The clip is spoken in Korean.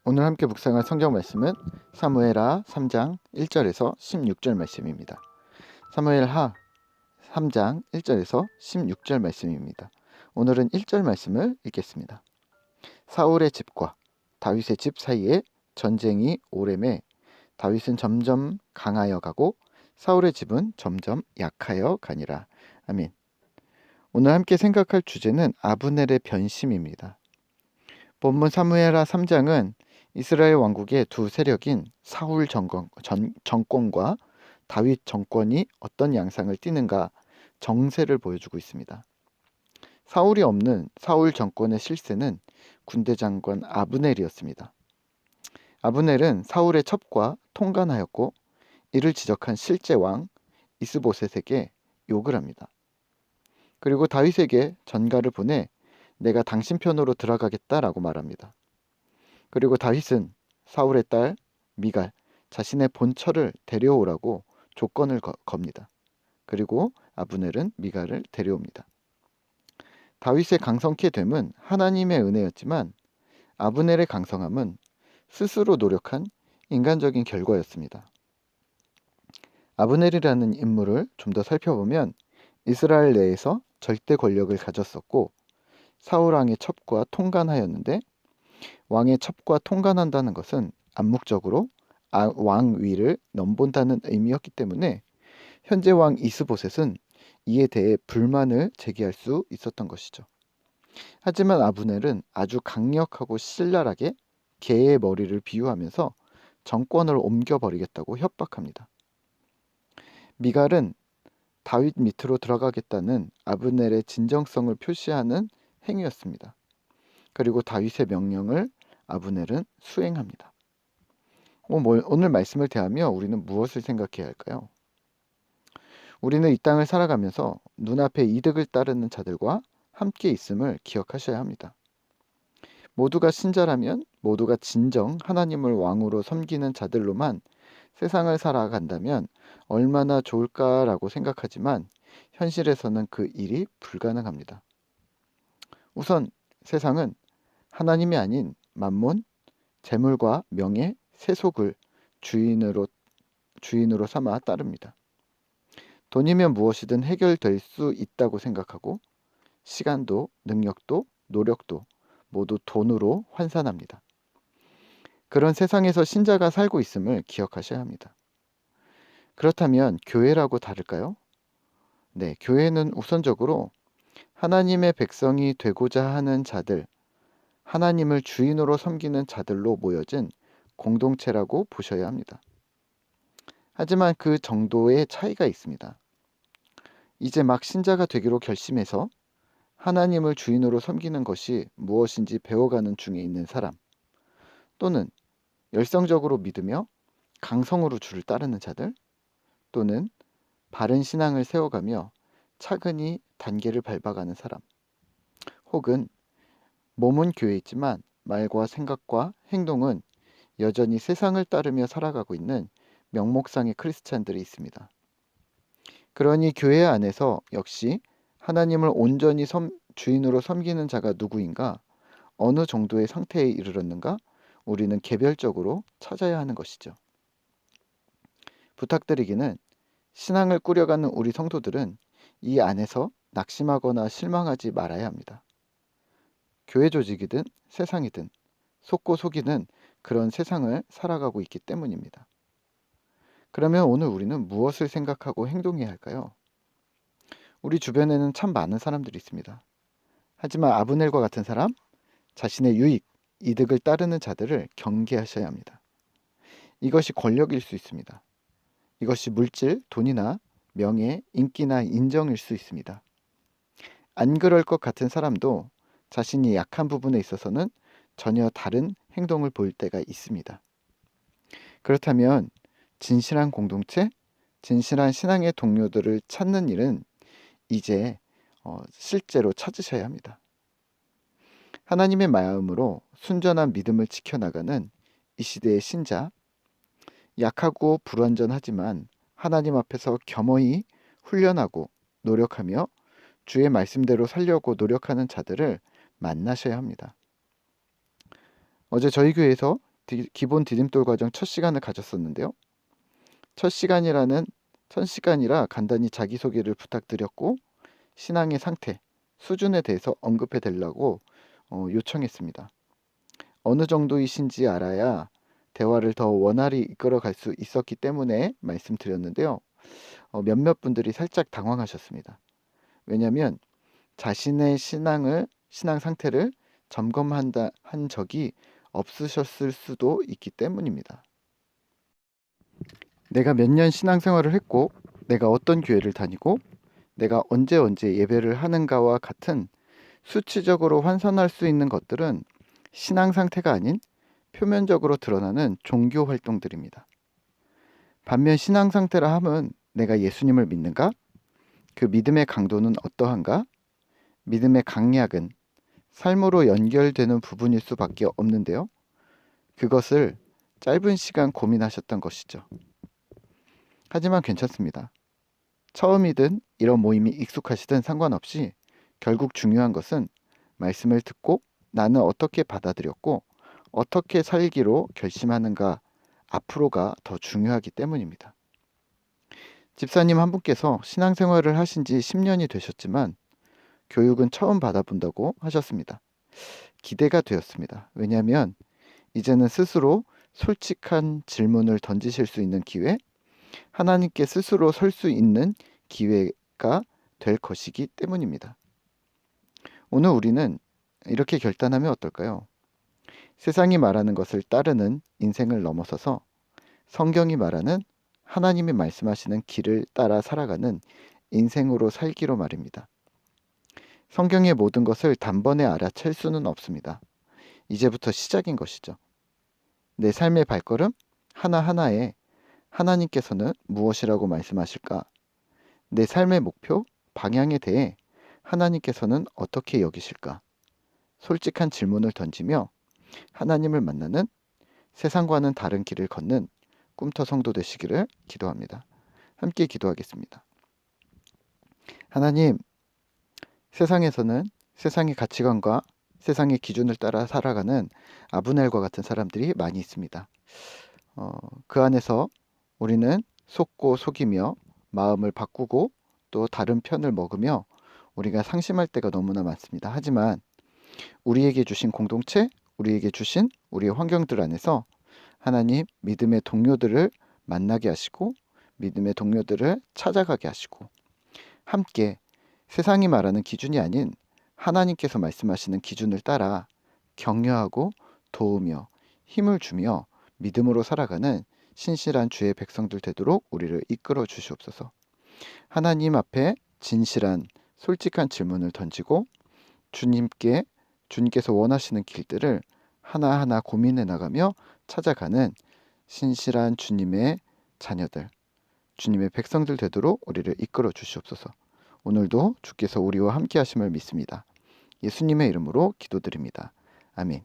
오늘 함께 묵상할 성경 말씀은 사무엘하 3장 1절에서 16절 말씀입니다. 사무엘하 3장 1절에서 16절 말씀입니다. 오늘은 1절 말씀을 읽겠습니다. 사울의 집과 다윗의 집 사이에 전쟁이 오래매 다윗은 점점 강하여 가고 사울의 집은 점점 약하여 가니라. 아멘. 오늘 함께 생각할 주제는 아브넬의 변심입니다. 본문 사무엘하 3장은 이스라엘 왕국의 두 세력인 사울 정권과 다윗 정권이 어떤 양상을 띠는가 정세를 보여주고 있습니다. 사울이 없는 사울 정권의 실세는 군대 장관 아브넬이었습니다. 아브넬은 사울의 첩과 통간하였고 이를 지적한 실제 왕 이스보셋에게 욕을 합니다. 그리고 다윗에게 전가를 보내 내가 당신 편으로 들어가겠다라고 말합니다. 그리고 다윗은 사울의 딸 미갈 자신의 본처를 데려오라고 조건을 겁니다. 그리고 아브넬은 미갈을 데려옵니다. 다윗의 강성케 됨은 하나님의 은혜였지만 아브넬의 강성함은 스스로 노력한 인간적인 결과였습니다. 아브넬이라는 인물을 좀 더 살펴보면 이스라엘 내에서 절대 권력을 가졌었고 사울 왕의 첩과 통간하였는데 왕의 첩과 통간한다는 것은 암묵적으로 왕 위를 넘본다는 의미였기 때문에 현재 왕 이스보셋은 이에 대해 불만을 제기할 수 있었던 것이죠. 하지만 아브넬은 아주 강력하고 신랄하게 개의 머리를 비유하면서 정권을 옮겨버리겠다고 협박합니다. 미갈은 다윗 밑으로 들어가겠다는 아브넬의 진정성을 표시하는 행위였습니다. 그리고 다윗의 명령을 아브넬은 수행합니다. 오늘 말씀을 대하며 우리는 무엇을 생각해야 할까요? 우리는 이 땅을 살아가면서 눈앞의 이득을 따르는 자들과 함께 있음을 기억하셔야 합니다. 모두가 신자라면 모두가 진정 하나님을 왕으로 섬기는 자들로만 세상을 살아간다면 얼마나 좋을까라고 생각하지만 현실에서는 그 일이 불가능합니다. 우선 세상은 하나님이 아닌 만몬, 재물과 명예, 세속을 주인으로 삼아 따릅니다. 돈이면 무엇이든 해결될 수 있다고 생각하고 시간도, 능력도, 노력도 모두 돈으로 환산합니다. 그런 세상에서 신자가 살고 있음을 기억하셔야 합니다. 그렇다면 교회라고 다를까요? 네, 교회는 우선적으로 하나님의 백성이 되고자 하는 자들, 하나님을 주인으로 섬기는 자들로 모여진 공동체라고 보셔야 합니다. 하지만 그 정도의 차이가 있습니다. 이제 막 신자가 되기로 결심해서 하나님을 주인으로 섬기는 것이 무엇인지 배워가는 중에 있는 사람, 또는 열성적으로 믿으며 강성으로 주를 따르는 자들, 또는 바른 신앙을 세워가며 차근히 단계를 밟아가는 사람, 혹은 몸은 교회에 있지만 말과 생각과 행동은 여전히 세상을 따르며 살아가고 있는 명목상의 크리스찬들이 있습니다. 그러니 교회 안에서 역시 하나님을 온전히 주인으로 섬기는 자가 누구인가, 어느 정도의 상태에 이르렀는가 우리는 개별적으로 찾아야 하는 것이죠. 부탁드리기는 신앙을 꾸려가는 우리 성도들은 이 안에서 낙심하거나 실망하지 말아야 합니다. 교회 조직이든 세상이든 속고 속이는 그런 세상을 살아가고 있기 때문입니다. 그러면 오늘 우리는 무엇을 생각하고 행동해야 할까요? 우리 주변에는 참 많은 사람들이 있습니다. 하지만 아브넬과 같은 사람, 자신의 유익, 이득을 따르는 자들을 경계하셔야 합니다. 이것이 권력일 수 있습니다. 이것이 물질, 돈이나 명예, 인기나 인정일 수 있습니다. 안 그럴 것 같은 사람도 자신이 약한 부분에 있어서는 전혀 다른 행동을 보일 때가 있습니다. 그렇다면 진실한 공동체, 진실한 신앙의 동료들을 찾는 일은 이제 실제로 찾으셔야 합니다. 하나님의 마음으로 순전한 믿음을 지켜나가는 이 시대의 신자, 약하고 불완전하지만 하나님 앞에서 겸허히 훈련하고 노력하며 주의 말씀대로 살려고 노력하는 자들을 만나셔야 합니다. 어제 저희 교회에서 기본 디딤돌 과정 첫 시간을 가졌었는데요. 첫 시간이라 간단히 자기소개를 부탁드렸고 신앙의 상태, 수준에 대해서 언급해 달라고 요청했습니다. 어느 정도이신지 알아야 대화를 더 원활히 이끌어 갈 수 있었기 때문에 말씀드렸는데요. 몇몇 분들이 살짝 당황하셨습니다. 왜냐하면 자신의 신앙 상태를 한 적이 없으셨을 수도 있기 때문입니다. 내가 몇 년 신앙생활을 했고, 내가 어떤 교회를 다니고, 내가 언제 예배를 하는가와 같은 수치적으로 환산할 수 있는 것들은 신앙 상태가 아닌 표면적으로 드러나는 종교 활동들입니다. 반면 신앙 상태라 함은 내가 예수님을 믿는가? 그 믿음의 강도는 어떠한가? 믿음의 강약은 삶으로 연결되는 부분일 수밖에 없는데요. 그것을 짧은 시간 고민하셨던 것이죠. 하지만 괜찮습니다. 처음이든 이런 모임이 익숙하시든 상관없이 결국 중요한 것은 말씀을 듣고 나는 어떻게 받아들였고 어떻게 살기로 결심하는가 앞으로가 더 중요하기 때문입니다. 집사님 한 분께서 신앙생활을 하신 지 10년이 되셨지만 교육은 처음 받아본다고 하셨습니다. 기대가 되었습니다. 왜냐하면 이제는 스스로 솔직한 질문을 던지실 수 있는 기회, 하나님께 스스로 설 수 있는 기회가 될 것이기 때문입니다. 오늘 우리는 이렇게 결단하면 어떨까요? 세상이 말하는 것을 따르는 인생을 넘어서서 성경이 말하는 하나님이 말씀하시는 길을 따라 살아가는 인생으로 살기로 말입니다. 성경의 모든 것을 단번에 알아챌 수는 없습니다. 이제부터 시작인 것이죠. 내 삶의 발걸음 하나하나에 하나님께서는 무엇이라고 말씀하실까? 내 삶의 목표, 방향에 대해 하나님께서는 어떻게 여기실까? 솔직한 질문을 던지며 하나님을 만나는 세상과는 다른 길을 걷는 꿈터 성도 되시기를 기도합니다. 함께 기도하겠습니다. 하나님, 세상에서는 세상의 가치관과 세상의 기준을 따라 살아가는 아브넬과 같은 사람들이 많이 있습니다. 그 안에서 우리는 속고 속이며 마음을 바꾸고 또 다른 편을 먹으며 우리가 상심할 때가 너무나 많습니다. 하지만 우리에게 주신 공동체, 우리에게 주신 우리의 환경들 안에서 하나님 믿음의 동료들을 만나게 하시고 믿음의 동료들을 찾아가게 하시고 함께 세상이 말하는 기준이 아닌 하나님께서 말씀하시는 기준을 따라 격려하고 도우며 힘을 주며 믿음으로 살아가는 신실한 주의 백성들 되도록 우리를 이끌어 주시옵소서. 하나님 앞에 진실한 솔직한 질문을 던지고 주님께서 원하시는 길들을 하나하나 고민해 나가며 찾아가는 신실한 주님의 자녀들, 주님의 백성들 되도록 우리를 이끌어 주시옵소서. 오늘도 주께서 우리와 함께 하심을 믿습니다. 예수님의 이름으로 기도드립니다. 아멘.